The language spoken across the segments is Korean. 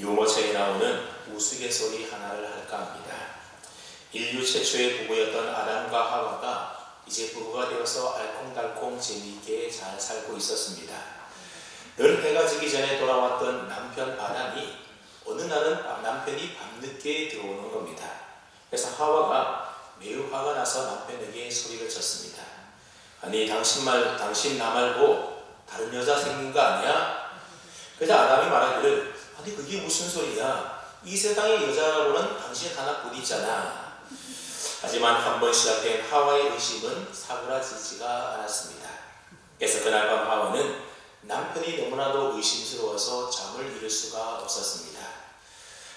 유모차에 나오는 우스갯소리 하나를 할까 합니다. 인류 최초의 부부였던 아담과 하와가 이제 부부가 되어서 알콩달콩 재미있게 잘 살고 있었습니다. 늘 해가 지기 전에 돌아왔던 남편 아담이 어느 날은 남편이 밤늦게 들어오는 겁니다. 그래서 하와가 매우 화가 나서 남편에게 소리를 쳤습니다. 아니 당신 나 말고 다른 여자 생긴 거 아니야? 그래서 아담이 말하기를 아니 그게 무슨 소리야? 이 세상의 여자라고는 당신 하나뿐이잖아. 하지만 한번 시작된 하와의 의심은 사그라지지가 않았습니다. 그래서 그날 밤 하와는 남편이 너무나도 의심스러워서 잠을 이룰 수가 없었습니다.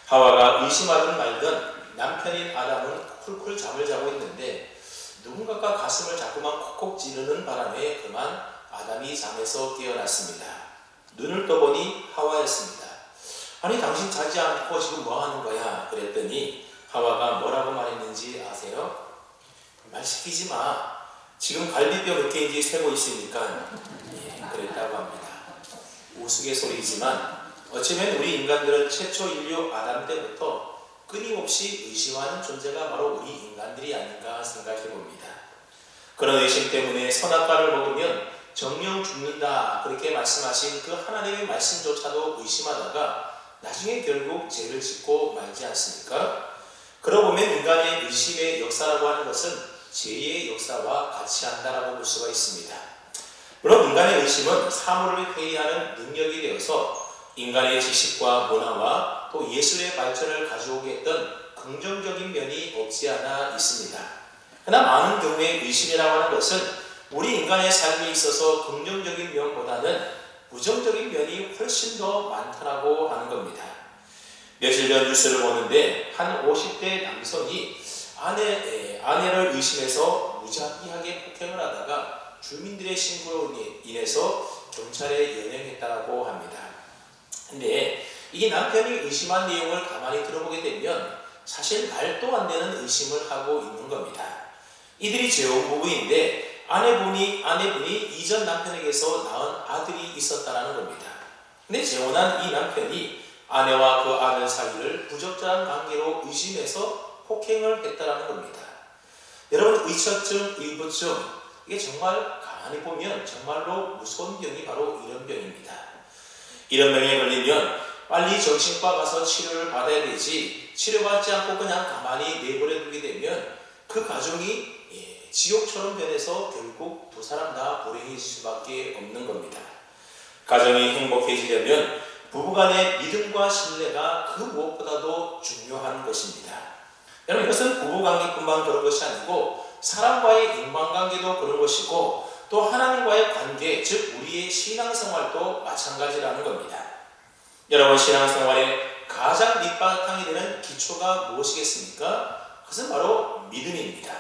하와가 의심하든 말든 남편인 아담은 쿨쿨 잠을 자고 있는데 누군가가 가슴을 자꾸만 콕콕 찌르는 바람에 그만 아담이 잠에서 깨어났습니다. 눈을 떠보니 하와였습니다. 아니 당신 자지 않고 지금 뭐 하는 거야? 그랬더니 하와가 뭐라고 말했는지 아세요? 말 시키지 마. 지금 갈비뼈 몇 개인지 세고 있으니까 그랬다고 합니다. 우스갯소리이지만 어쩌면 우리 인간들은 최초 인류 아담 때부터 끊임없이 의심하는 존재가 바로 우리 인간들이 아닌가 생각해 봅니다. 그런 의심 때문에 선악과를 먹으면 정령 죽는다 그렇게 말씀하신 그 하나님의 말씀조차도 의심하다가 나중에 결국 죄를 짓고 말지 않습니까? 그러고 보면 인간의 의심의 역사라고 하는 것은 죄의 역사와 같이 한다라고 볼 수가 있습니다. 물론 인간의 의심은 사물을 회의하는 능력이 되어서 인간의 지식과 문화와 또 예술의 발전을 가져오게 했던 긍정적인 면이 없지 않아 있습니다. 그러나 많은 경우에 의심이라고 하는 것은 우리 인간의 삶에 있어서 긍정적인 면보다는 부정적인 면이 훨씬 더 많다라고 하는 겁니다. 며칠 전 뉴스를 보는데 한 50대 남성이 아내를 의심해서 무작위하게 폭행을 하다가 주민들의 신고로 인해서 경찰에 연행했다고 합니다. 근데 이게 남편이 의심한 내용을 가만히 들어보게 되면 사실 말도 안 되는 의심을 하고 있는 겁니다. 이들이 재혼 부부인데 아내분이 이전 남편에게서 낳은 아들이 있었다는 겁니다. 근데 재혼한 이 남편이 아내와 그 아들 사이를 부적절한 관계로 의심해서 폭행을 했다는 겁니다. 여러분 의처증, 의부증 이게 정말 가만히 보면 정말로 무서운 병이 바로 이런 병입니다. 이런 병에 걸리면 빨리 정신과 가서 치료를 받아야 되지 치료받지 않고 그냥 가만히 내버려 두게 되면 그 가정이 지옥처럼 변해서 결국 두 사람 다 불행해질 수밖에 없는 겁니다. 가정이 행복해지려면 부부간의 믿음과 신뢰가 그 무엇보다도 중요한 것입니다. 여러분 이것은 부부관계뿐만 그런 것이 아니고 사람과의 인간관계도 그런 것이고 또 하나님과의 관계, 즉 우리의 신앙생활도 마찬가지라는 겁니다. 여러분 신앙생활의 가장 밑바탕이 되는 기초가 무엇이겠습니까? 그것은 바로 믿음입니다.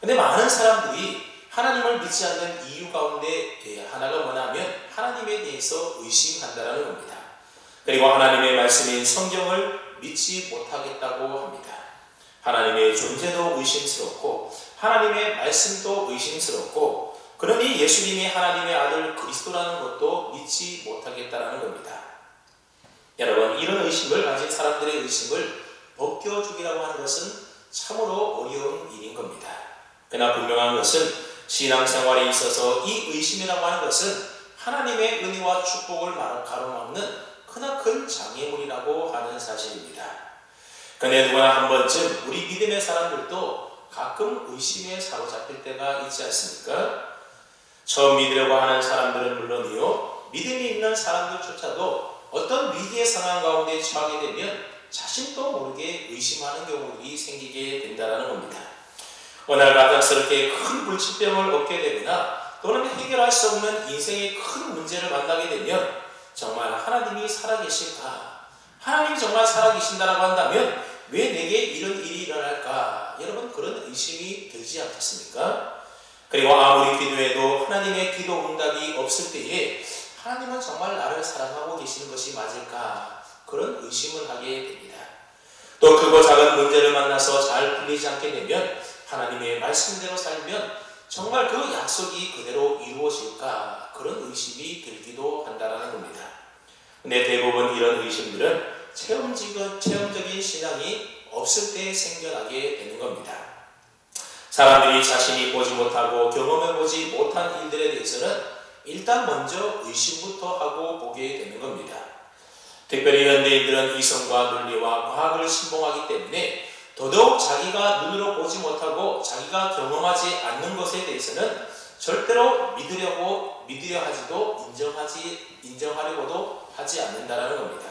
그런데 많은 사람들이 하나님을 믿지 않는 이유 가운데 하나가 뭐냐면 하나님에 대해서 의심한다는 겁니다. 그리고 하나님의 말씀인 성경을 믿지 못하겠다고 합니다. 하나님의 존재도 의심스럽고 하나님의 말씀도 의심스럽고 그러니 예수님이 하나님의 아들 그리스도라는 것도 믿지 못하겠다는 겁니다. 여러분 이런 의심을 가진 사람들의 의심을 벗겨주기라고 하는 것은 참으로 어려운 일인 겁니다. 그러나 분명한 것은 신앙생활에 있어서 이 의심이라고 하는 것은 하나님의 은혜와 축복을 가로막는 크나큰 장애물이라고 하는 사실입니다. 그런데 누구나 한 번쯤 우리 믿음의 사람들도 가끔 의심에 사로잡힐 때가 있지 않습니까? 처음 믿으려고 하는 사람들은 물론이요 믿음이 있는 사람들조차도 어떤 위기의 상황 가운데 처하게 되면 자신도 모르게 의심하는 경우들이 생기게 된다는 겁니다. 어느 날 갑작스럽게 큰 불치병을 얻게 되거나 또는 해결할 수 없는 인생의 큰 문제를 만나게 되면 정말 하나님이 살아계실까? 하나님이 정말 살아계신다라고 한다면 왜 내게 이런 일이 일어날까? 여러분 그런 의심이 들지 않겠습니까? 그리고 아무리 기도해도 하나님의 기도 응답이 없을 때에 하나님은 정말 나를 사랑하고 계시는 것이 맞을까? 그런 의심을 하게 됩니다. 또 크고 작은 문제를 만나서 잘 풀리지 않게 되면 하나님의 말씀대로 살면 정말 그 약속이 그대로 이루어질까? 그런 의심이 들기도 한다는 겁니다. 근데 대부분 이런 의심들은 체험적인 신앙이 없을 때 생겨나게 되는 겁니다. 사람들이 자신이 보지 못하고 경험해보지 못한 일들에 대해서는 일단 먼저 의심부터 하고 보게 되는 겁니다. 특별히 현대인들은 이성과 논리와 과학을 신봉하기 때문에 더더욱 자기가 눈으로 보지 못하고 자기가 경험하지 않는 것에 대해서는 절대로 믿으려 하지도 인정하려고도 하지 않는다는 겁니다.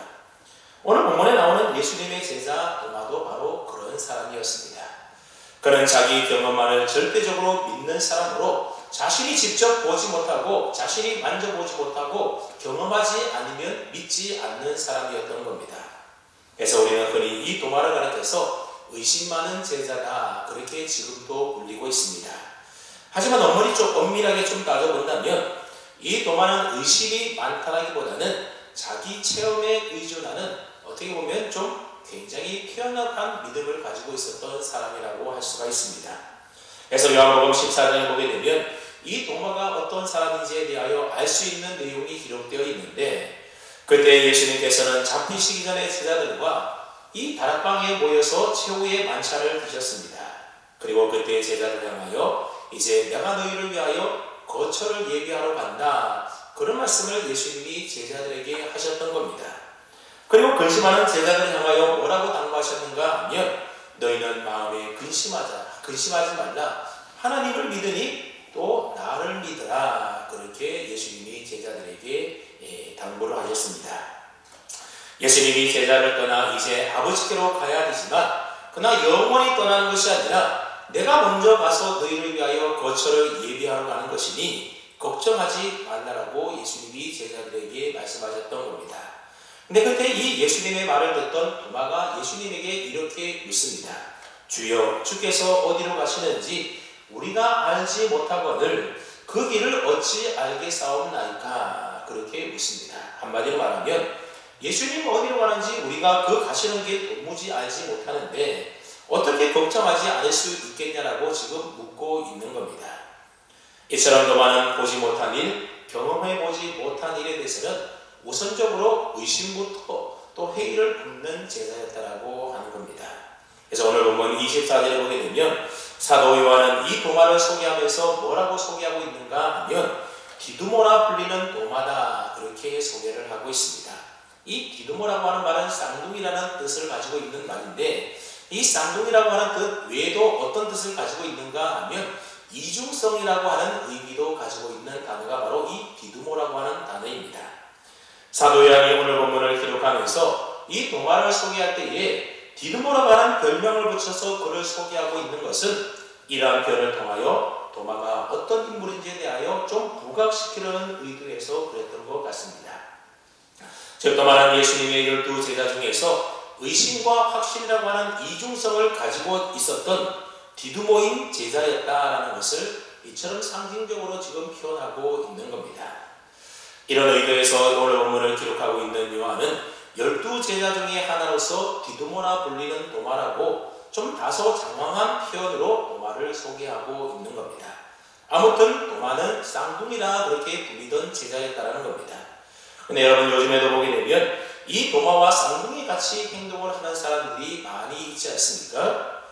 오늘 본문에 나오는 예수님의 제자 도마도 바로 그런 사람이었습니다. 그는 자기 경험만을 절대적으로 믿는 사람으로 자신이 직접 보지 못하고 자신이 만져보지 못하고 경험하지 않으면 믿지 않는 사람이었던 겁니다. 그래서 우리는 흔히 이 도마를 가리켜서 의심 많은 제자다 그렇게 지금도 불리고 있습니다. 하지만 엄밀하게 좀 따져본다면 이 도마는 의심이 많다라기보다는 자기 체험에 의존하는 어떻게 보면 좀 굉장히 편협한 믿음을 가지고 있었던 사람이라고 할 수가 있습니다. 그래서 요한복음 14장에 보게 되면 이 도마가 어떤 사람인지에 대하여 알 수 있는 내용이 기록되어 있는데 그때 예수님께서는 잡히시기 전에 제자들과 이 다락방에 모여서 최후의 만찬을 드셨습니다. 그리고 그때 제자들 향하여 이제 내가 너희를 위하여 거처를 예비하러 간다 그런 말씀을 예수님이 제자들에게 하셨던 겁니다. 그리고 근심하는 제자들을 향하여 뭐라고 당부하셨는가 하면 너희는 마음에 근심하지 말라 하나님을 믿으니 또 나를 믿으라 그렇게 예수님이 제자들에게 당부를 하셨습니다. 예수님이 제자를 떠나 이제 아버지께로 가야 되지만 그러나 영원히 떠나는 것이 아니라 내가 먼저 가서 너희를 위하여 거처를 예비하러 가는 것이니 걱정하지 말라라고 예수님이 제자들에게 말씀하셨던 겁니다. 근데 그때 이 예수님의 말을 듣던 도마가 예수님에게 이렇게 묻습니다. 주여 주께서 어디로 가시는지 우리가 알지 못하거늘 그 길을 어찌 알겠사옵나이까 그렇게 묻습니다. 한마디로 말하면 예수님 어디로 가는지 우리가 그 가시는 길 도무지 알지 못하는데 어떻게 걱정하지 않을 수 있겠냐라고 지금 묻고 있는 겁니다. 이처럼 도마는 보지 못한 일, 경험해보지 못한 일에 대해서는 우선적으로 의심부터 또 회의를 품는 제자였다라고 하는 겁니다. 그래서 오늘 본문 24절에 보게 되면 사도 요한은 이 도마를 소개하면서 뭐라고 소개하고 있는가 하면 디두모라 불리는 도마다 그렇게 소개를 하고 있습니다. 이 디두모라고 하는 말은 쌍둥이라는 뜻을 가지고 있는 말인데 이 쌍둥이라고 하는 뜻 외에도 어떤 뜻을 가지고 있는가 하면 이중성이라고 하는 의미도 가지고 있는 단어가 바로 이 디두모라고 하는 단어입니다. 사도 요한이 오늘 본문을 기록하면서 이 도마를 소개할 때에 디두모라고 하는 별명을 붙여서 그를 소개하고 있는 것은 이러한 표현을 통하여 도마가 어떤 인물인지에 대하여 좀 부각시키려는 의도에서 그랬던 것 같습니다. 즉 도마는 예수님의 12 제자 중에서 의심과 확신이라고 하는 이중성을 가지고 있었던 디두모인 제자였다라는 것을 이처럼 상징적으로 지금 표현하고 있는 겁니다. 이런 의도에서 오늘 본문을 기록하고 있는 요한은 12 제자 중에 하나로서 디두모라 불리는 도마라고 좀 다소 장황한 표현으로 도마를 소개하고 있는 겁니다. 아무튼 도마는 쌍둥이라 그렇게 불리던 제자였다라는 겁니다. 근데 여러분 요즘에도 보게 되면 이 도마와 쌍둥이 같이 행동을 하는 사람들이 많이 있지 않습니까?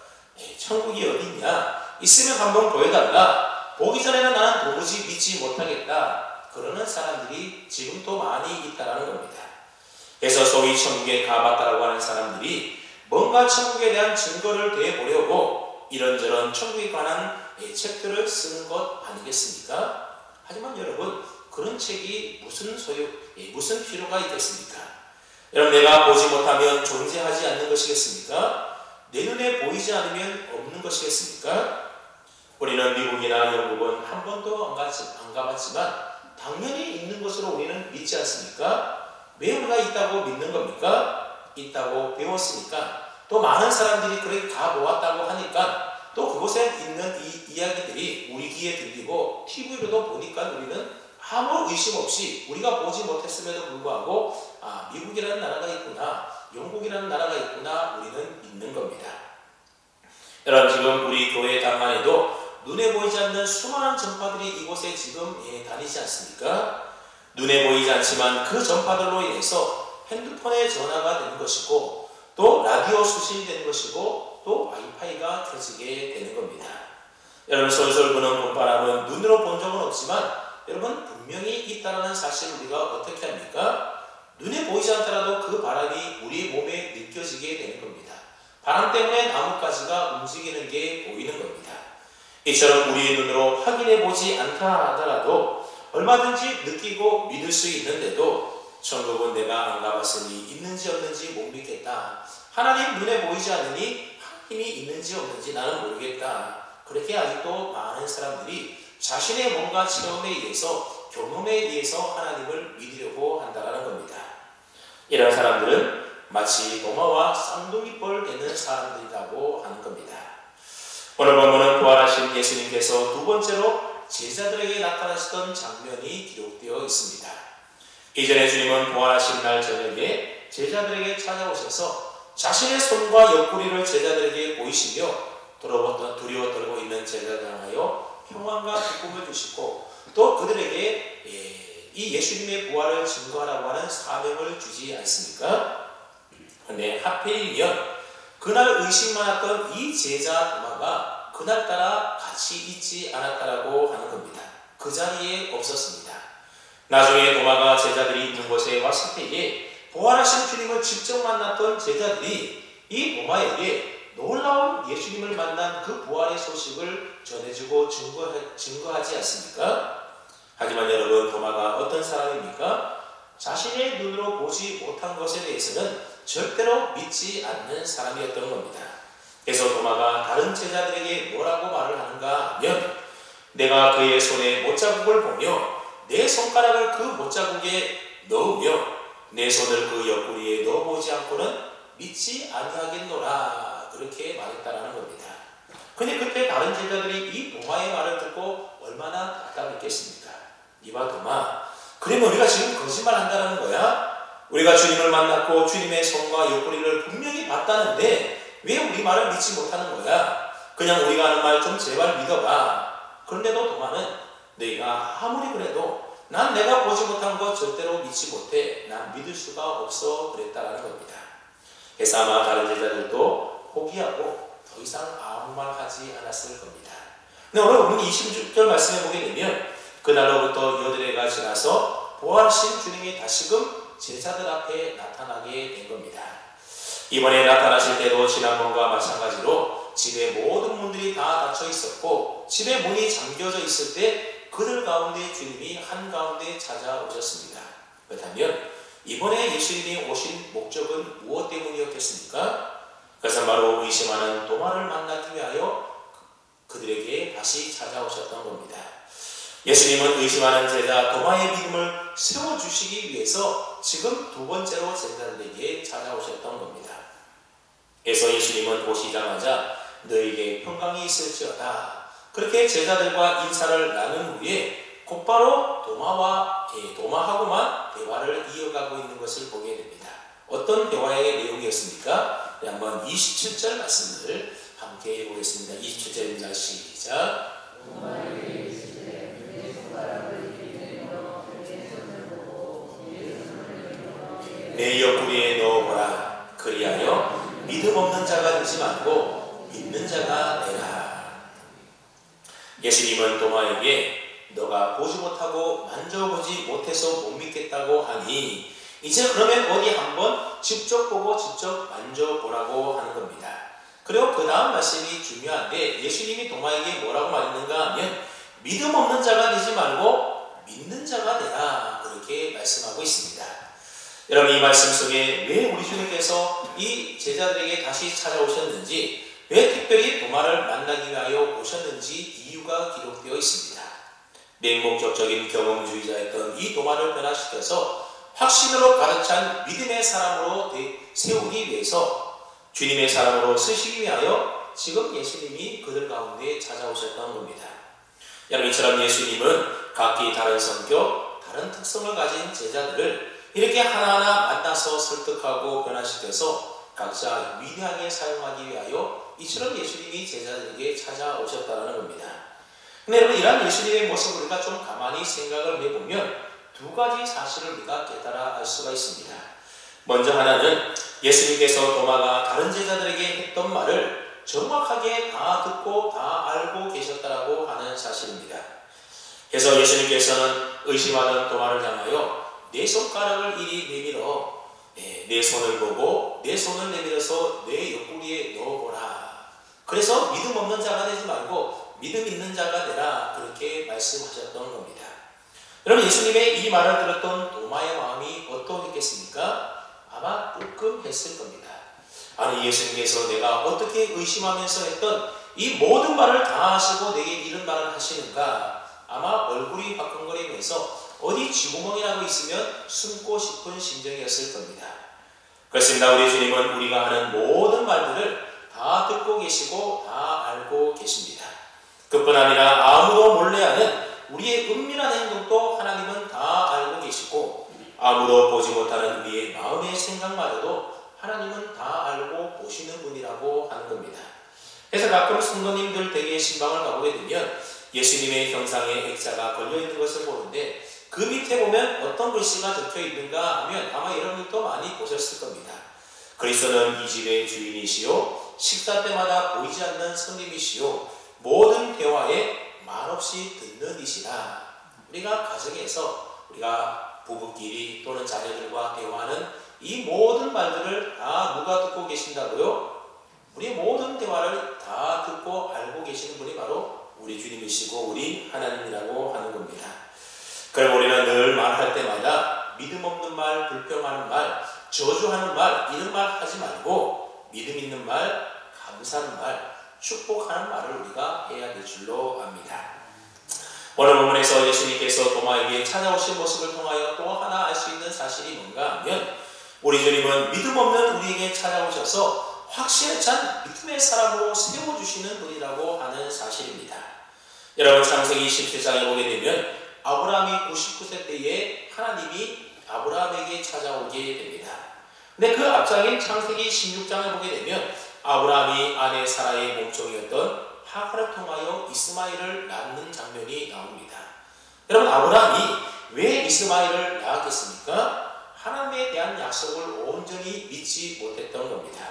천국이 어디냐? 있으면 한번 보여달라. 보기 전에는 나는 도무지 믿지 못하겠다. 그러는 사람들이 지금도 많이 있다는 겁니다. 그래서 소위 천국에 가봤다라고 하는 사람들이 뭔가 천국에 대한 증거를 대보려고 이런저런 천국에 관한 책들을 쓰는 것 아니겠습니까? 하지만 여러분 그런 책이 무슨 필요가 있겠습니까? 여러분 내가 보지 못하면 존재하지 않는 것이겠습니까? 내 눈에 보이지 않으면 없는 것이겠습니까? 우리는 미국이나 영국은 한 번도 안 가봤지만 당연히 있는 것으로 우리는 믿지 않습니까? 왜 우리가 있다고 믿는 겁니까? 있다고 배웠으니까 또 많은 사람들이 그렇게 가보았다고 하니까 또 그곳에 있는 이 이야기들이 우리 귀에 들리고 TV로도 보니까 우리는 아무 의심 없이 우리가 보지 못했음에도 불구하고 미국이라는 나라가 있구나 영국이라는 나라가 있구나 우리는 믿는 겁니다. 여러분 지금 우리 교회 당안에도 눈에 보이지 않는 수많은 전파들이 이곳에 지금 다니지 않습니까? 눈에 보이지 않지만 그 전파들로 인해서 핸드폰에 전화가 되는 것이고 또 라디오 수신이 되는 것이고 또 와이파이가 켜지게 되는 겁니다. 여러분 솔솔 부는 봄바람은 눈으로 본 적은 없지만 여러분 분명히 있다는 사실을 우리가 어떻게 합니까? 눈에 보이지 않더라도 그 바람이 우리 몸에 느껴지게 되는 겁니다. 바람 때문에 나뭇가지가 움직이는 게 보이는 겁니다. 이처럼 우리의 눈으로 확인해 보지 않다 하더라도 얼마든지 느끼고 믿을 수 있는데도 천국은 내가 안 가봤으니 있는지 없는지 못 믿겠다. 하나님 눈에 보이지 않으니 하나님이 있는지 없는지 나는 모르겠다. 그렇게 아직도 많은 사람들이 자신의 뭔가 체험에 의해서 경험에 의해서 하나님을 믿으려고 한다는 겁니다. 이런 사람들은 마치 도마와 쌍둥이뻘 되는 사람들이라고 하는 겁니다. 오늘 본문은 부활하신 예수님께서 두 번째로 제자들에게 나타나시던 장면이 기록되어 있습니다. 이전에 주님은 부활하신 날 저녁에 제자들에게 찾아오셔서 자신의 손과 옆구리를 제자들에게 보이시며 두려워 떨고 있는 제자들 향하여 평안과 기쁨을 주시고 또 그들에게 이 예수님의 부활을 증거하라고 하는 사명을 주지 않습니까? 그런데 하필이면 그날 의심 많았던 이 제자 도마가 그날따라 같이 있지 않았다라고 하는 겁니다. 그 자리에 없었습니다. 나중에 도마가 제자들이 있는 곳에 왔을 때에 부활하신 주님을 직접 만났던 제자들이 이 도마에게 놀라운 예수님을 만난 그 부활의 소식을 전해주고 증거하지 않습니까? 하지만 여러분 도마가 어떤 사람입니까? 자신의 눈으로 보지 못한 것에 대해서는 절대로 믿지 않는 사람이었던 겁니다. 그래서 도마가 다른 제자들에게 뭐라고 말을 하는가 하면 내가 그의 손에 못자국을 보며 내 손가락을 그 못자국에 넣으며 내 손을 그 옆구리에 넣어보지 않고는 믿지 아니하겠노라 그렇게 말했다라는 겁니다. 근데 그때 다른 제자들이 이 도마의 말을 듣고 얼마나 답답했겠습니까? 이봐 도마, 그러면 우리가 지금 거짓말 한다는 거야? 우리가 주님을 만났고 주님의 손과 옆구리를 분명히 봤다는데 왜 우리 말을 믿지 못하는 거야? 그냥 우리가 하는 말 좀 제발 믿어봐. 그런데도 도마는 너희가 아무리 그래도 난 내가 보지 못한 것 절대로 믿지 못해. 난 믿을 수가 없어 그랬다라는 겁니다. 그래서 아마 다른 제자들도 포기하고 더 이상 아무 말 하지 않았을 겁니다. 근데 오늘 우리 26절 말씀해 보게 되면 그날로부터 여드레가 지나서 부활하신 주님이 다시금 제자들 앞에 나타나게 된 겁니다. 이번에 나타나실 때도 지난번과 마찬가지로 집의 모든 문들이 다 닫혀 있었고 집의 문이 잠겨져 있을 때 그들 가운데 주님이 한가운데 찾아오셨습니다. 그렇다면 이번에 예수님이 오신 목적은 무엇 때문이었겠습니까? 그것은 바로 의심하는 도마를 만나기 위하여 그들에게 다시 찾아오셨던 겁니다. 예수님은 의심하는 제자 도마의 믿음을 세워주시기 위해서 지금 두 번째로 제자들에게 찾아오셨던 겁니다. 그래서 예수님은 오시자마자 너에게 평강이 있을지어다 그렇게 제자들과 인사를 나눈 후에 곧바로 도마하고만 대화를 이어가고 있는 것을 보게 됩니다. 어떤 대화의 내용이었습니까? 한번 27절 말씀을 함께 해보겠습니다. 27절입니다. 시작. 내 옆구리에 넣어보라. 그리하여 믿음 없는 자가 되지 말고 믿는 자가 되라. 예수님은 도마에게 너가 보지 못하고 만져보지 못해서 못 믿겠다고 하니 이제 그러면 어디 한번 직접 보고 직접 만져보라고 하는 겁니다. 그리고 그 다음 말씀이 중요한데 예수님이 도마에게 뭐라고 말했는가 하면 믿음 없는 자가 되지 말고 믿는 자가 되라 그렇게 말씀하고 있습니다. 여러분 이 말씀 속에 왜 우리 주님께서 이 제자들에게 다시 찾아오셨는지 왜 특별히 도마를 만나기 위하여 오셨는지 이유가 기록되어 있습니다. 맹목적적인 경험주의자였던 이 도마를 변화시켜서 확신으로 가득 찬 믿음의 사람으로 세우기 위해서 주님의 사람으로 쓰시기 위하여 지금 예수님이 그들 가운데 찾아오셨던 겁니다. 여러분 이처럼 예수님은 각기 다른 성격, 다른 특성을 가진 제자들을 이렇게 하나하나 만나서 설득하고 변화시켜서 각자 위대하게 사용하기 위하여 이처럼 예수님이 제자들에게 찾아오셨다는 겁니다. 근데 여러분 이러한 예수님의 모습을 우리가 좀 가만히 생각을 해보면 두 가지 사실을 우리가 깨달아 알 수가 있습니다. 먼저 하나는 예수님께서 도마가 다른 제자들에게 했던 말을 정확하게 다 듣고 다 알고 계셨다라고 하는 사실입니다. 그래서 예수님께서는 의심하던 도마를 향하여 내 손가락을 이리 내밀어 내 손을 보고 내 손을 내밀어서 내 옆구리에 넣어보라. 그래서 믿음 없는 자가 되지 말고 믿음 있는 자가 되라. 그렇게 말씀하셨던 겁니다. 여러분, 예수님의 이 말을 들었던 도마의 마음이 어떠했겠습니까? 아마 뜨끔했을 겁니다. 아니, 예수님께서 내가 어떻게 의심하면서 했던 이 모든 말을 다 하시고 내게 이런 말을 하시는가? 아마 얼굴이 화끈거리면서 어디 쥐구멍이라도 있으면 숨고 싶은 심정이었을 겁니다. 그렇습니다. 우리 주님은 우리가 하는 모든 말들을 다 듣고 계시고 다 알고 계십니다. 그뿐 아니라 아무도 몰래하는 우리의 은밀한 행동도 하나님은 다 알고 계시고 아무도 보지 못하는 우리의 마음의 생각마저도 하나님은 다 알고 보시는 분이라고 하는 겁니다. 그래서 가끔 성도님들 댁에 신방을 가보게 되면 예수님의 형상의 액자가 걸려있는 것을 보는데 그 밑에 보면 어떤 글씨가 적혀 있는가 하면 아마 여러분들도 많이 보셨을 겁니다. 그리스도는 이 집의 주인이시요 식사 때마다 보이지 않는 성님이시요 모든 대화에 말없이 듣는 이시라. 우리가 가정에서 우리가 부부끼리 또는 자녀들과 대화하는 이 모든 말들을 다 누가 듣고 계신다고요? 우리 모든 대화를 다 듣고 알고 계시는 분이 바로 우리 주님이시고 우리 하나님이라고 하는 겁니다. 그럼 우리는 늘 말할 때마다 믿음 없는 말, 불평하는 말, 저주하는 말, 이런 말 하지 말고 믿음 있는 말, 감사하는 말, 축복하는 말을 우리가 해야 될 줄로 압니다. 오늘 본문에서 예수님께서 도마에게 찾아오신 모습을 통하여 또 하나 알 수 있는 사실이 뭔가 하면 우리 주님은 믿음 없는 우리에게 찾아오셔서 확실히 찬 믿음의 사람으로 세워주시는 분이라고 하는 사실입니다. 여러분, 창세기 17장에 보게 되면 아브라함이 99세 때에 하나님이 아브라함에게 찾아오게 됩니다. 근데 그 앞장인 창세기 16장을 보게 되면 아브라함이 아내 사라의 몸종이었던 하갈을 통하여 이스마엘을 낳는 장면이 나옵니다. 여러분, 아브라함이 왜 이스마엘을 낳았겠습니까? 하나님에 대한 약속을 온전히 믿지 못했던 겁니다.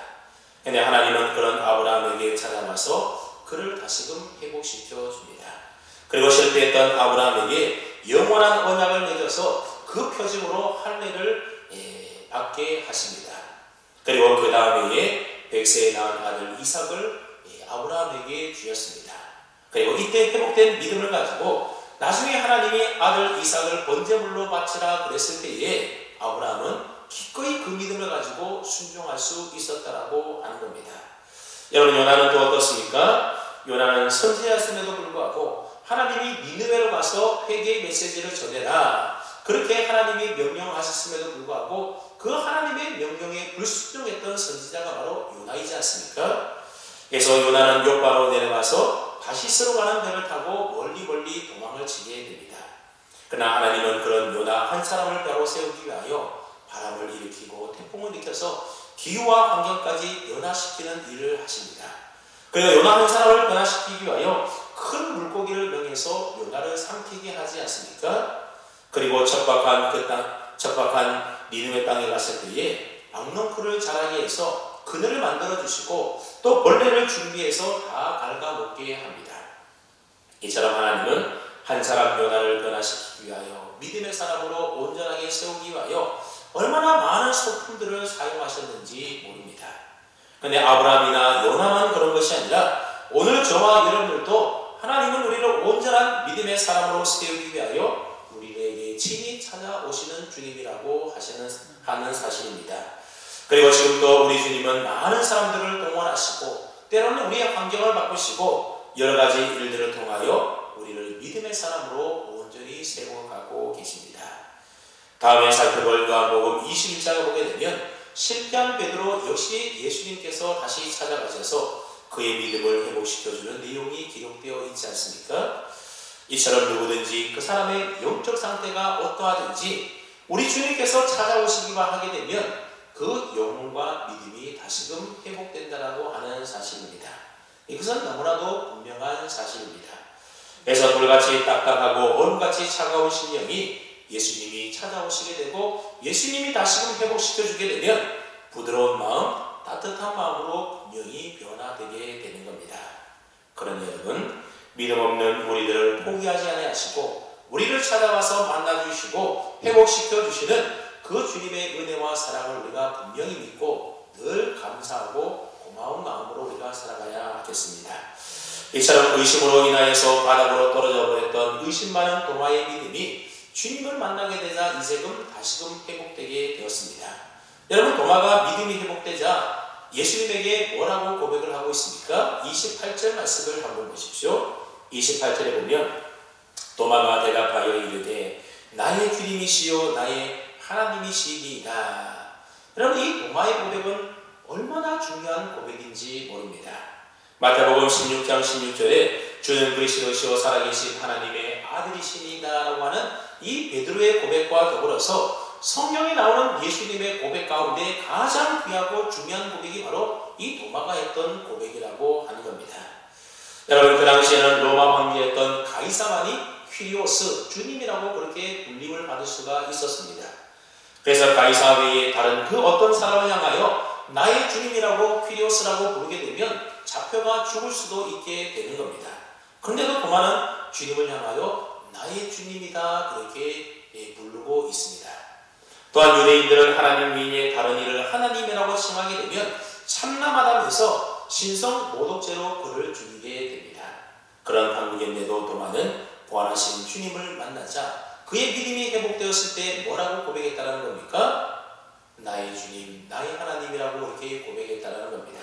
근데 하나님은 그런 아브라함에게 찾아와서 그를 다시금 회복시켜 줍니다. 그리고 실패했던 아브라함에게 영원한 언약을 맺어서 그 표징으로 할례를 받게 하십니다. 그리고 그 다음 해에 100세에 낳은 아들 이삭을 아브라함에게 주셨습니다. 그리고 이때 회복된 믿음을 가지고 나중에 하나님이 아들 이삭을 번제물로 바치라 그랬을 때에 아브라함은 기꺼이 그 믿음을 가지고 순종할 수 있었다라고 하는 겁니다. 여러분, 요나는 또 어떻습니까? 요나는 선지자였음에도 불구하고 하나님이 니느웨로 가서 회개의 메시지를 전해라, 그렇게 하나님이 명령하셨음에도 불구하고 그 하나님의 명령에 불순종했던 선지자가 바로 요나이지 않습니까? 그래서 요나는 욥바로 내려가서 다시스로 가는 배를 타고 멀리 도망을 치게 됩니다. 그러나 하나님은 그런 요나 한 사람을 벼로 세우기 위하여 바람을 일으키고 태풍을 일으켜서 기후와 환경까지 변화시키는 일을 하십니다. 그리고 요나 한 사람을 변화시키기 위하여 큰 물고기를 명해서 요나를 삼키게 하지 않습니까? 그리고 척박한 니느웨 땅에 갔을 때에 악농풀을 자라게 해서 그늘을 만들어 주시고 또 벌레를 준비해서 다 갉아먹게 합니다. 이처럼 하나님은 한 사람 요나를 변화시키기 위하여 믿음의 사람으로 온전하게 세우기 위하여 얼마나 많은 소품들을 사용하셨는지 모릅니다. 그런데 아브라함이나 요나만 그런 것이 아니라 오늘 저와 여러분들도 하나님은 우리를 온전한 믿음의 사람으로 세우기 위하여 우리에게 친히 찾아오시는 주님이라고 하는 사실입니다. 그리고 지금도 우리 주님은 많은 사람들을 동원하시고 때로는 우리의 환경을 바꾸시고 여러 가지 일들을 통하여 우리를 믿음의 사람으로 온전히 세워가고 계십니다. 다음에 살펴볼 요한복음 21장을 보게 되면 실패한 베드로 역시 예수님께서 다시 찾아가셔서 그의 믿음을 회복시켜주는 내용이 기록되어 있지 않습니까? 이처럼 누구든지 그 사람의 영적 상태가 어떠하든지 우리 주님께서 찾아오시기만 하게 되면 그 영혼과 믿음이 다시금 회복된다라고 하는 사실입니다. 이것은 너무나도 분명한 사실입니다. 그래서 돌같이 딱딱하고 얼음같이 차가운 심령이 예수님이 찾아오시게 되고 예수님이 다시금 회복시켜주게 되면 부드러운 마음, 따뜻한 마음으로 분명히 변화되게 되는 겁니다. 그러니 여러분, 믿음 없는 우리들을 포기하지 아니하시고 우리를 찾아와서 만나주시고 회복시켜주시는 그 주님의 은혜와 사랑을 우리가 분명히 믿고 늘 감사하고 고마운 마음으로 우리가 살아가야 하겠습니다. 이처럼 의심으로 인하여서 바닥으로 떨어져 버렸던 의심 많은 도마의 믿음이 주님을 만나게 되자 이제금 다시금 회복되게 되었습니다. 여러분, 도마가 믿음이 회복되자 예수님에게 뭐라고 고백을 하고 있습니까? 28절 말씀을 한번 보십시오. 28절에 보면 도마가 대답하여 이르되 나의 주님이시요 나의 하나님이시니이다. 여러분, 이 도마의 고백은 얼마나 중요한 고백인지 모릅니다. 마태복음 16장 16절에 주는 그리스도시요 살아계신 하나님의 아들이시니이다 라고 하는 이 베드로의 고백과 더불어서 성경에 나오는 예수님의 고백 가운데 가장 귀하고 중요한 고백이 바로 이 도마가 했던 고백이라고 하는 겁니다. 여러분, 그 당시에는 로마 황제였던 가이사만이 퀴리오스, 주님이라고 그렇게 불림을 받을 수가 있었습니다. 그래서 가이사 외에 다른 그 어떤 사람을 향하여 나의 주님이라고 퀴리오스라고 부르게 되면 잡혀가 죽을 수도 있게 되는 겁니다. 그런데도 도마는 주님을 향하여 나의 주님이다 그렇게 부르고 있습니다. 또한 유대인들은 하나님 외에 다른 이를 하나님이라고 칭하게 되면 참남하다면서 신성 모독죄로 그를 죽이게 됩니다. 그런 한국인데도 도마는 부활하신 주님을 만나자 그의 믿음이 회복되었을 때 뭐라고 고백했다는 겁니까? 나의 주님, 나의 하나님이라고 이렇게 고백했다는 겁니다.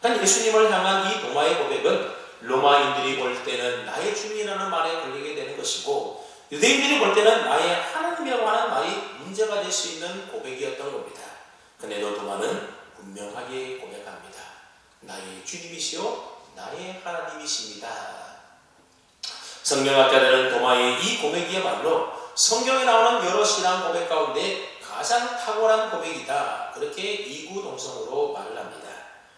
그러니까 예수님을 향한 이 도마의 고백은 로마인들이 볼 때는 나의 주님이라는 말에 걸리게 되는 것이고 유대인들이 볼 때는 나의 하나님이라고 하는 말이 문제가 될 수 있는 고백이었던 겁니다. 그런데도 도마는 분명하게 고백합니다. 나의 주님이시요 나의 하나님이십니다. 성경학자들은 도마의 이 고백이야말로 성경에 나오는 여러 신앙 고백 가운데 가장 탁월한 고백이다 그렇게 이구동성으로 말을 합니다.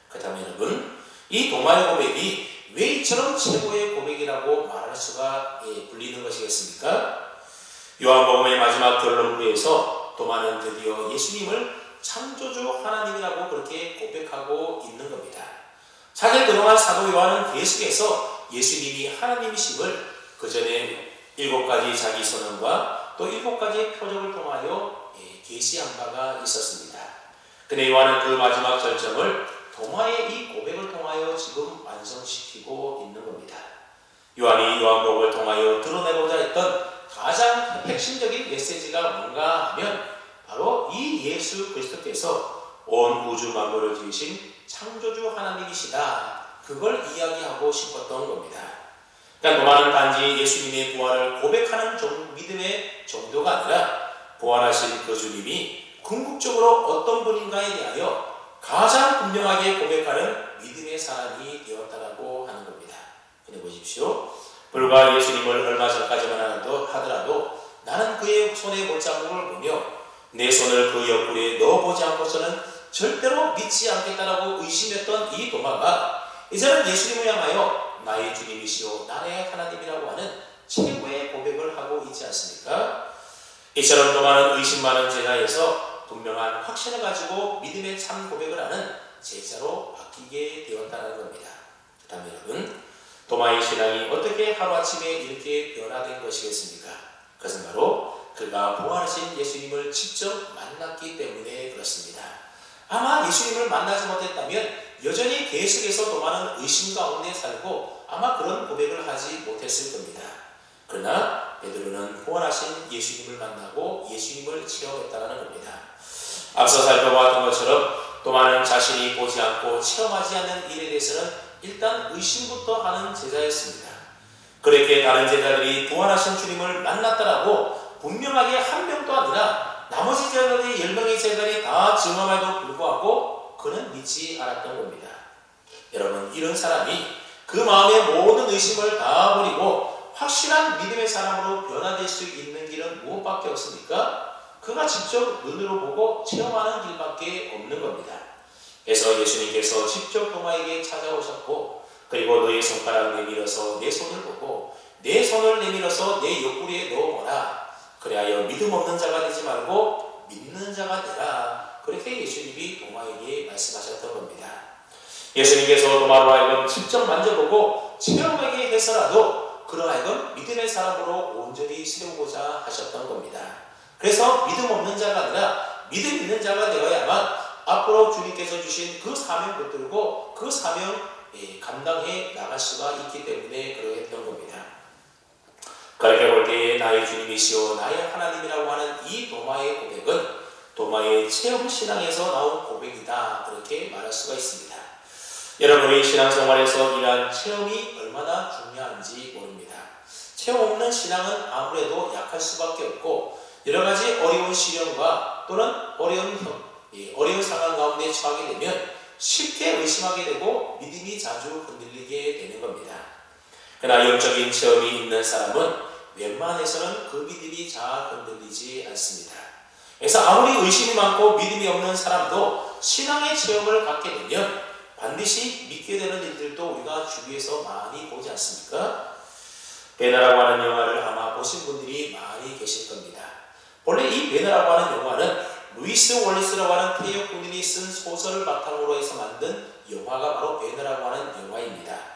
그렇다면 여러분, 이 도마의 고백이 왜 이처럼 최고의 고백이라고 말할 수가 불리는 것이겠습니까? 요한복음의 마지막 결론부에서 도마는 드디어 예수님을 창조주 하나님이라고 그렇게 고백하고 있는 겁니다. 사실 그동안 사도 요한은 계속해서 예수님이 하나님이심을 그 전에 7가지 자기 선언과 또 7가지 표적을 통하여 계시한 바가 있었습니다. 근데 요한은 그 마지막 절정을 도마의 이 고백을 통하여 지금 완성시키고 있는 겁니다. 요한이 요한복음을 통하여 드러내고자 했던 가장 핵심적인 메시지가 뭔가 하면 바로 이 예수 그리스도께서 온 우주 만물을 지으신 창조주 하나님이시다. 그걸 이야기하고 싶었던 겁니다. 그러니까 도마는 단지 예수님의 부활을 고백하는 믿음의 정도가 아니라 부활하신 그 주님이 궁극적으로 어떤 분인가에 대하여 가장 분명하게 고백하는 믿음의 사람이 되었다고 하는 겁니다. 근데 보십시오. 불과 예수님을 얼마 전까지만 하더라도 나는 그의 손에 못자국을 보며 내 손을 그 옆구리에 넣어보지 않고서는 절대로 믿지 않겠다라고 의심했던 이 도마가 이제는 예수님을 향하여 나의 주님이시오 나의 하나님이라고 하는 최고의 고백을 하고 있지 않습니까? 이처럼 도마는 의심 많은 제자에서 분명한 확신을 가지고 믿음의 참 고백을 하는 제자로 바뀌게 되었다는 겁니다. 그렇다면 여러분, 도마의 신앙이 어떻게 하루아침에 이렇게 변화된 것이겠습니까? 그것은 바로 그가 부활하신 예수님을 직접 만났기 때문에 그렇습니다. 아마 예수님을 만나지 못했다면 여전히 계속해서 도마는 의심 가운데 살고 아마 그런 고백을 하지 못했을 겁니다. 그러나 베드로는 부활하신 예수님을 만나고 예수님을 체험했다는 겁니다. 앞서 살펴보았던 것처럼 도마는 자신이 보지 않고 체험하지 않는 일에 대해서는 일단 의심부터 하는 제자였습니다. 그렇게 다른 제자들이 부활하신 주님을 만났다라고 분명하게 한 명도 아니라 나머지 제자들이 10명의 제자들이 다 증언함에도 불구하고 그는 믿지 않았던 겁니다. 여러분, 이런 사람이 그 마음의 모든 의심을 다 버리고 확실한 믿음의 사람으로 변화될 수 있는 길은 무엇밖에 없습니까? 그가 직접 눈으로 보고 체험하는 길밖에 없는 겁니다. 그래서 예수님께서 직접 도마에게 찾아오셨고 그리고 너의 손가락 내밀어서 내 손을 보고 내 손을 내밀어서 내 옆구리에 넣어보라. 그리하여 믿음 없는 자가 되지 말고 믿는 자가 되라. 그렇게 예수님이 도마에게 말씀하셨던 겁니다. 예수님께서 도마로 하여금 직접 만져보고 체험하게 해서라도 그로 하여금 믿음의 사람으로 온전히 세우고자 하셨던 겁니다. 그래서 믿음 없는 자가 아니라 믿음 있는 자가 되어야만 앞으로 주님께서 주신 그 사명 붙들고 그 사명 감당해 나갈 수가 있기 때문에 그러했던 겁니다. 그렇게 볼 때에 나의 주님이시오 나의 하나님이라고 하는 이 도마의 고백은 도마의 체험신앙에서 나온 고백이다. 그렇게 말할 수가 있습니다. 여러분의 신앙생활에서 이러한 체험이 얼마나 중요한지 모릅니다. 체험 없는 신앙은 아무래도 약할 수밖에 없고 여러가지 어려운 시련과 또는 어려운 상황 가운데 처하게 되면 쉽게 의심하게 되고 믿음이 자주 흔들리게 되는 겁니다. 그러나 영적인 체험이 있는 사람은 웬만해서는 그 믿음이 잘 흔들리지 않습니다. 그래서 아무리 의심이 많고 믿음이 없는 사람도 신앙의 체험을 갖게 되면 반드시 믿게 되는 일들도 우리가 주위에서 많이 보지 않습니까? 베나라고 하는 영화를 아마 보신 분들이 많이 계실 겁니다. 원래 이 베나라고 하는 영화는 루이스 월리스라고 하는 태역 군인이 쓴 소설을 바탕으로 해서 만든 영화가 바로 베나라고 하는 영화입니다.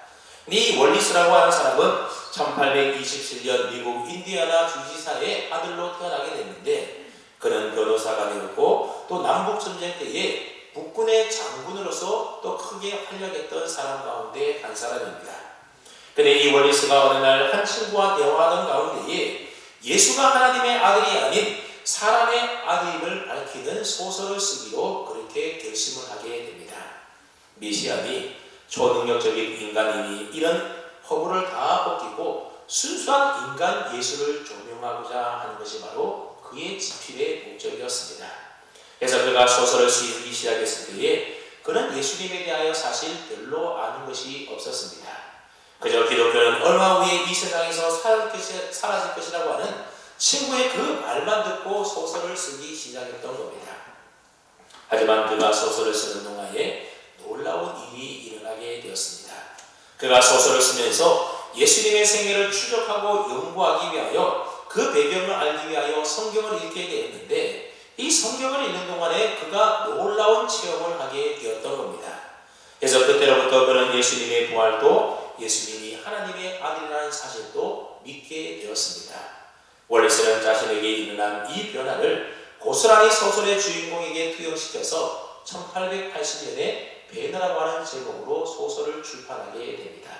이 월리스라고 하는 사람은 1827년 미국 인디애나 주지사의 아들로 태어나게 됐는데 그는 변호사가 되었고 또 남북전쟁 때에 국군의 장군으로서 또 크게 활약했던 사람 가운데 한 사람입니다. 그런데 이 월리스가 어느 날 한 친구와 대화하던 가운데에 예수가 하나님의 아들이 아닌 사람의 아들임을 밝히는 소설을 쓰기로 그렇게 결심을 하게 됩니다. 메시아니 초능력적인 인간이니 이런 허물을 다 벗기고 순수한 인간 예수를 조명하고자 하는 것이 바로 그의 집필의 목적이었습니다. 그래서 그가 소설을 쓰기 시작했을 때에 그는 예수님에 대하여 사실 별로 아는 것이 없었습니다. 그저 기독교는 얼마 후에 이 세상에서 사라질 것이라고 하는 친구의 그 말만 듣고 소설을 쓰기 시작했던 겁니다. 하지만 그가 소설을 쓰는 동안에 놀라운 일이 일어나게 되었습니다. 그가 소설을 쓰면서 예수님의 생애를 추적하고 연구하기 위하여 그 배경을 알기 위하여 성경을 읽게 되었는데 이 성경을 읽는 동안에 그가 놀라운 체험을 하게 되었던 겁니다. 그래서 그때로부터 그는 예수님의 부활도 예수님이 하나님의 아들이라는 사실도 믿게 되었습니다. 월리스는 자신에게 일어난 이 변화를 고스란히 소설의 주인공에게 투영시켜서 1880년에 베나라고 하는 제목으로 소설을 출판하게 됩니다.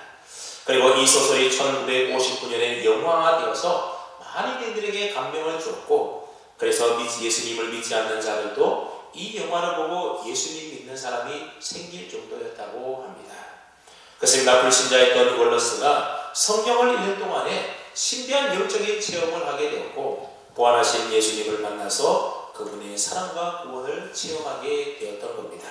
그리고 이 소설이 1959년에 영화화되어서 많은 이들에게 감명을 주었고 그래서 예수님을 믿지 않는 자들도 이 영화를 보고 예수님 믿는 사람이 생길 정도였다고 합니다. 그렇습니다. 불신자였던 월러스가 성경을 읽는 동안에 신비한 영적인 체험을 하게 되었고 부활하신 예수님을 만나서 그분의 사랑과 구원을 체험하게 되었던 겁니다.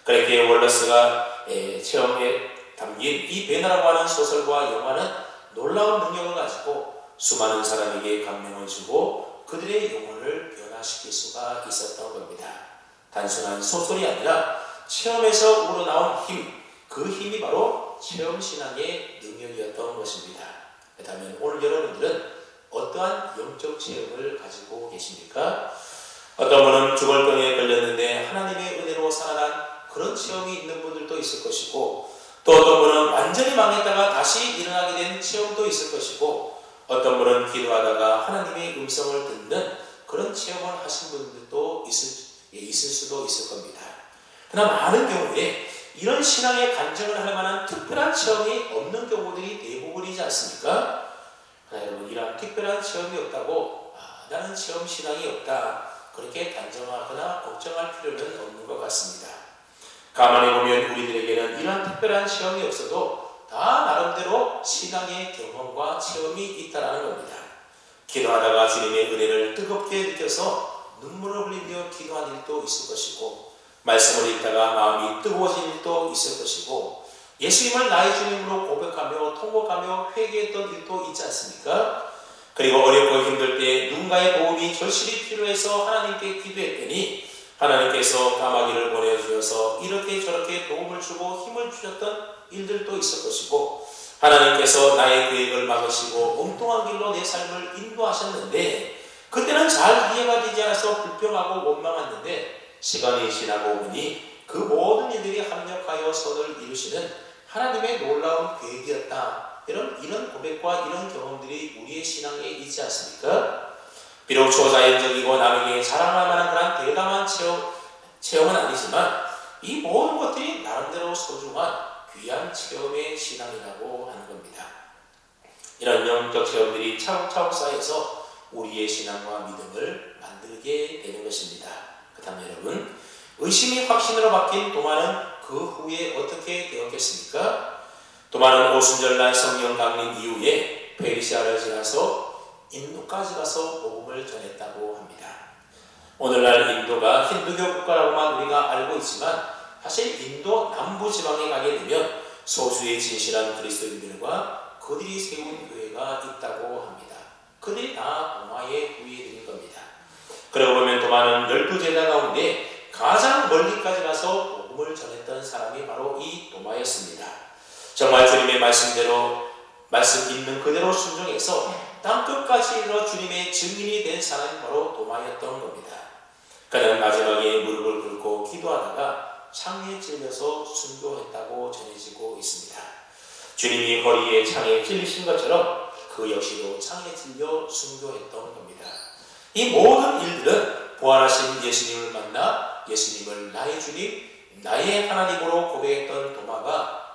그렇게 월러스가 체험에 담긴 이 베나라고 하는 소설과 영화는 놀라운 능력을 가지고 수많은 사람에게 감명을 주고 그들의 영혼을 변화시킬 수가 있었던 겁니다. 단순한 소설이 아니라 체험에서 우러나온 힘, 그 힘이 바로 체험신앙의 능력이었던 것입니다. 그렇다면 오늘 여러분들은 어떠한 영적 체험을 가지고 계십니까? 어떤 분은 죽을 병에 걸렸는데 하나님의 은혜로 살아난 그런 체험이 있는 분들도 있을 것이고 또 어떤 분은 완전히 망했다가 다시 일어나게 된 체험도 있을 것이고 어떤 분은 기도하다가 하나님의 음성을 듣는 그런 체험을 하신 분들도 있을 수도 있을 겁니다. 그러나 많은 경우에 이런 신앙의 간증을 할 만한 특별한 체험이 없는 경우들이 대부분이지 않습니까? 여러분 이러한 특별한 체험이 없다고 나는 체험 신앙이 없다 그렇게 단정하거나 걱정할 필요는 없는 것 같습니다. 가만히 보면 우리들에게는 이러한 특별한 체험이 없어도 다 나름대로 신앙의 경험과 체험이 있다는 겁니다. 기도하다가 주님의 은혜를 뜨겁게 느껴서 눈물을 흘리며 기도한 일도 있을 것이고 말씀을 읽다가 마음이 뜨거워진 일도 있을 것이고 예수님을 나의 주님으로 고백하며 통곡하며 회개했던 일도 있지 않습니까? 그리고 어렵고 힘들 때 누군가의 도움이 절실히 필요해서 하나님께 기도했더니 하나님께서 까마귀를 보내주셔서 이렇게 저렇게 도움을 주고 힘을 주셨던 일들도 있을 것이고 하나님께서 나의 계획을 막으시고 엉뚱한 길로 내 삶을 인도하셨는데 그때는 잘 이해가 되지 않아서 불평하고 원망했는데 시간이 지나고 보니 그 모든 이들이 합력하여 선을 이루시는 하나님의 놀라운 계획이었다. 이런 고백과 이런 경험들이 우리의 신앙에 있지 않습니까? 비록 초자연적이고 남에게 자랑할 만한 그런 대담한 체험은 아니지만 이 모든 것들이 나름대로 소중한 귀한 체험의 신앙이라고 하는 겁니다. 이런 영적 체험들이 차곡차곡 쌓여서 우리의 신앙과 믿음을 만들게 되는 것입니다. 그렇다면 여러분, 의심이 확신으로 바뀐 도마는 그 후에 어떻게 되었겠습니까? 도마는 오순절날 성령 강림 이후에 페르시아를 지나서 인도까지 가서 복음을 전했다고 합니다. 오늘날 인도가 힌두교 국가라고만 우리가 알고 있지만 사실 인도 남부 지방에 가게 되면 소수의 진실한 그리스도인들과 그들이 세운 교회가 있다고 합니다. 그들이 다 도마의 후예들인 겁니다. 그러고 보면 도마는 12제자 가운데 가장 멀리까지 가서 복음을 전했던 사람이 바로 이 도마였습니다. 정말 주님의 말씀대로 말씀 있는 그대로 순종해서 땅끝까지 이르러 주님의 증인이 된 사람이 바로 도마였던 겁니다. 그는 마지막에 무릎을 꿇고 기도하다가 창에 찔려서 순교했다고 전해지고 있습니다. 주님이 허리에 창에 찔리신 것처럼 그 역시도 창에 찔려 순교했던 겁니다. 이 모든 일들은 부활하신 예수님을 만나 예수님을 나의 주님, 나의 하나님으로 고백했던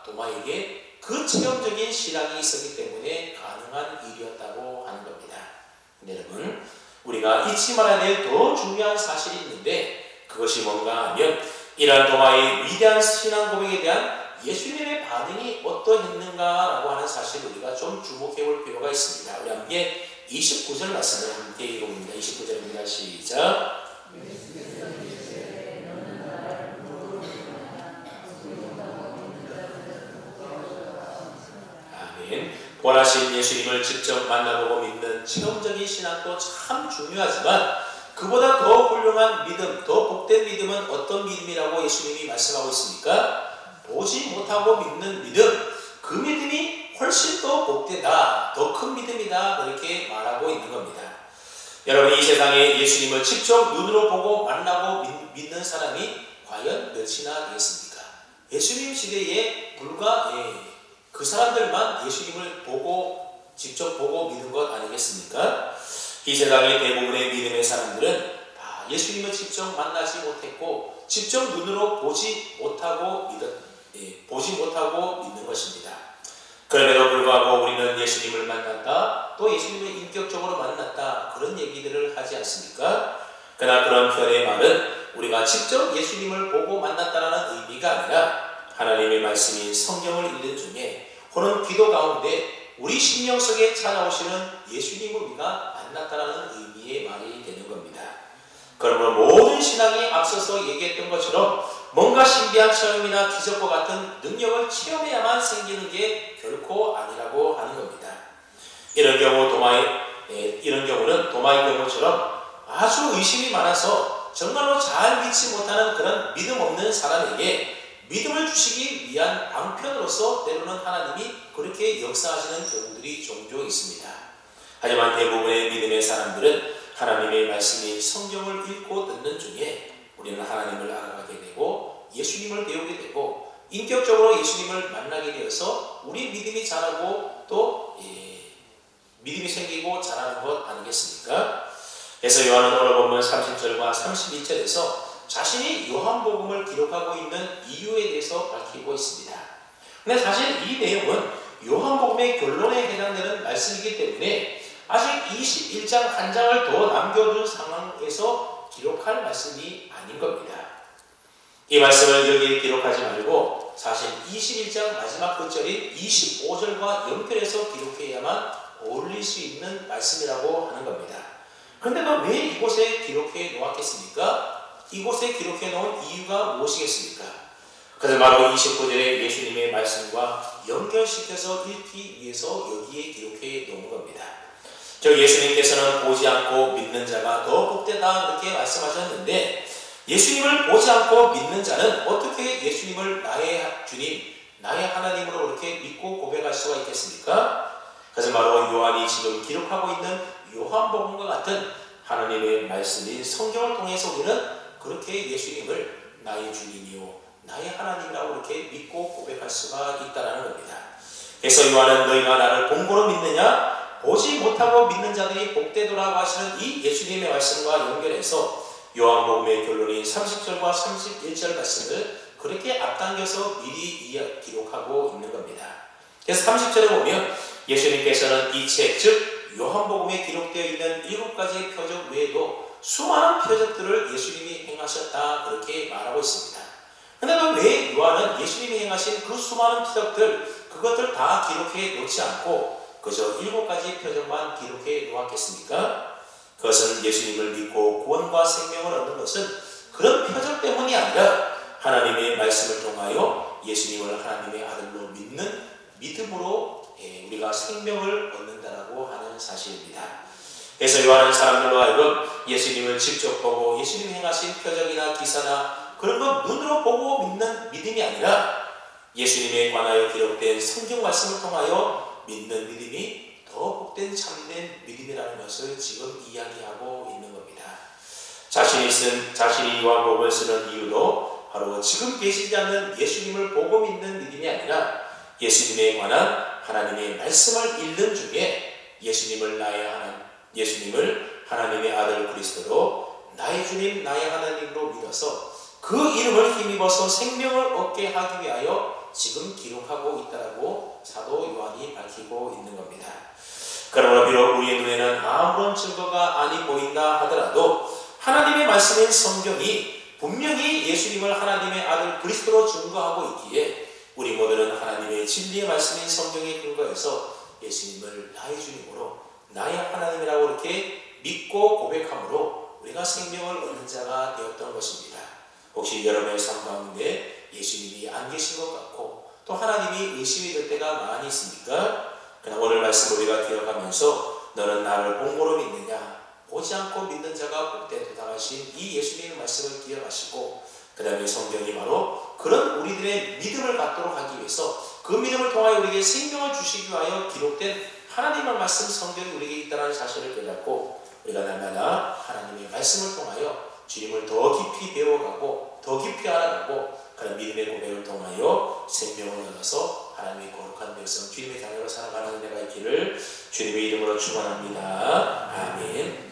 도마에게 그 체험적인 신앙이 있었기 때문에 가능한 일이었다고 하는 겁니다. 여러분, 우리가 잊지 말아야 될 더 중요한 사실이 있는데 그것이 뭔가 하면 이러한 도마의 위대한 신앙 고백에 대한 예수님의 반응이 어떠했는가라고 하는 사실을 우리가 좀 주목해 볼 필요가 있습니다. 우리 함께 29절 말씀을 함께 읽어봅니다. 29절입니다. 시작. 아멘. 원하신 예수님을 직접 만나보고 믿는 체험적인 신앙도 참 중요하지만 그보다 더 훌륭한 믿음, 더 복된 믿음은 어떤 믿음이라고 예수님이 말씀하고 있습니까? 보지 못하고 믿는 믿음, 그 믿음이 훨씬 더 복되다, 더 큰 믿음이다, 그렇게 말하고 있는 겁니다. 여러분, 이 세상에 예수님을 직접 눈으로 보고 만나고 믿는 사람이 과연 몇이나 되겠습니까? 예수님 시대에 불과 그 사람들만 예수님을 직접 보고 믿은 것 아니겠습니까? 이 세상의 대부분의 믿음의 사람들은 다 예수님을 직접 만나지 못했고 직접 눈으로 보지 못하고 믿는 것입니다. 그럼에도 불구하고 우리는 예수님을 만났다, 또 예수님을 인격적으로 만났다, 그런 얘기들을 하지 않습니까? 그러나 그런 편의 말은 우리가 직접 예수님을 보고 만났다는 의미가 아니라 하나님의 말씀인 성경을 읽는 중에 혹은 기도 가운데 우리 심령 속에 찾아오시는 예수님을 우리가 만났다는 의미의 말이 되는 겁니다. 그러므로 모든 신앙이 앞서서 얘기했던 것처럼 뭔가 신비한 체험이나 기적과 같은 능력을 체험해야만 생기는 게 결코 아니라고 하는 겁니다. 이런 경우는 도마의 경우처럼 아주 의심이 많아서 정말로 잘 믿지 못하는 그런 믿음 없는 사람에게 믿음을 주시기 위한 방편으로서 때로는 하나님이 그렇게 역사하시는 경우들이 종종 있습니다. 하지만 대부분의 믿음의 사람들은 하나님의 말씀인 성경을 읽고 듣는 중에 우리는 하나님을 알아가게 되고 예수님을 배우게 되고 인격적으로 예수님을 만나게 되어서 우리 믿음이 자라고 또 믿음이 생기고 자라는 것 아니겠습니까? 그래서 요한은 오늘 보면 30절과 32절에서 자신이 요한복음을 기록하고 있는 이유에 대해서 밝히고 있습니다. 근데 사실 이 내용은 요한복음의 결론에 해당되는 말씀이기 때문에 아직 21장 한 장을 더 남겨둔 상황에서 기록할 말씀이 아닌 겁니다. 이 말씀을 여기에 기록하지 말고 사실 21장 마지막 끝절인 25절과 연결해서 기록해야만 어울릴 수 있는 말씀이라고 하는 겁니다. 그런데 왜 이곳에 기록해 놓았겠습니까? 이곳에 기록해 놓은 이유가 무엇이겠습니까? 그래서 바로 29절의 예수님의 말씀과 연결시켜서 읽기 위해서 여기에 기록해 놓은 겁니다. 예수님께서는 보지 않고 믿는 자가 더 복되다 이렇게 말씀하셨는데 예수님을 보지 않고 믿는 자는 어떻게 예수님을 나의 주님, 나의 하나님으로 그렇게 믿고 고백할 수가 있겠습니까? 그래서 바로 요한이 지금 기록하고 있는 요한복음과 같은 하나님의 말씀인 성경을 통해서 우리는 그렇게 예수님을 나의 주님이요 나의 하나님이라고 이렇게 믿고 고백할 수가 있다는 겁니다. 그래서 요한은 너희가 나를 본고로 믿느냐? 보지 못하고 믿는 자들이 복되도라고 하시는 이 예수님의 말씀과 연결해서 요한복음의 결론인 30절과 31절 말씀을 그렇게 앞당겨서 미리 기록하고 있는 겁니다. 그래서 30절에 보면 예수님께서는 이 책, 즉 요한복음에 기록되어 있는 7가지의 표적 외에도 수많은 표적들을 예수님이 행하셨다 그렇게 말하고 있습니다. 그런데 왜 요한은 예수님이 행하신 그 수많은 표적들 그것들 다 기록해 놓지 않고 그저 7가지 표적만 기록해 놓았겠습니까? 그것은 예수님을 믿고 구원과 생명을 얻는 것은 그런 표적 때문이 아니라 하나님의 말씀을 통하여 예수님을 하나님의 아들로 믿는 믿음으로 우리가 생명을 얻는다라고 하는 사실입니다. 그래서 요한은 사람들로 하여금 예수님을 직접 보고 예수님이 행하신 표적이나 기사나 그런 건 눈으로 보고 믿는 믿음이 아니라 예수님에 관하여 기록된 성경 말씀을 통하여 믿는 믿음이 더 복된 참된 믿음이라는 것을 지금 이야기하고 있는 겁니다. 자신이 요한복음을 쓰는 이유도 바로 지금 계시지 않는 예수님을 보고 믿는 믿음이 아니라 예수님에 관한 하나님의 말씀을 읽는 중에 예수님을 하나님의 아들 그리스도로 나의 주님 나의 하나님으로 믿어서 그 이름을 힘입어서 생명을 얻게 하기 위하여 지금 기록하고 있다라고 사도 요한이 밝히고 있는 겁니다. 그러나 비록 우리의 눈에는 아무런 증거가 아니 보인다 하더라도 하나님의 말씀인 성경이 분명히 예수님을 하나님의 아들 그리스도로 증거하고 있기에 우리 모두는 하나님의 진리의 말씀인 성경에 근거해서 예수님을 나의 주님으로 나의 하나님이라고 이렇게 믿고 고백함으로 우리가 생명을 얻는 자가 되었던 것입니다. 혹시 여러분의 삶 가운데 예수님이 안 계신 것 같고 또 하나님이 의심이 될 때가 많이 있습니까? 그러나 오늘 말씀 우리가 기억하면서 너는 나를 본고로 믿느냐? 보지 않고 믿는 자가 복되도다 하신 이 예수님의 말씀을 기억하시고 그 다음에 성경이 바로 그런 우리들의 믿음을 갖도록 하기 위해서 그 믿음을 통하여 우리에게 생명을 주시기 위하여 기록된 하나님의 말씀 성경이 우리에게 있다는 사실을 깨닫고 우리가 날마다 하나님의 말씀을 통하여 주님을 더 깊이 배워가고 더 깊이 알아가고 그런 믿음의 고백을 통하여 생명을 얻어서 하나님의 거룩한 백성 주님의 자녀로 살아가는 은혜가 있기를 주님의 이름으로 축원합니다. 아멘.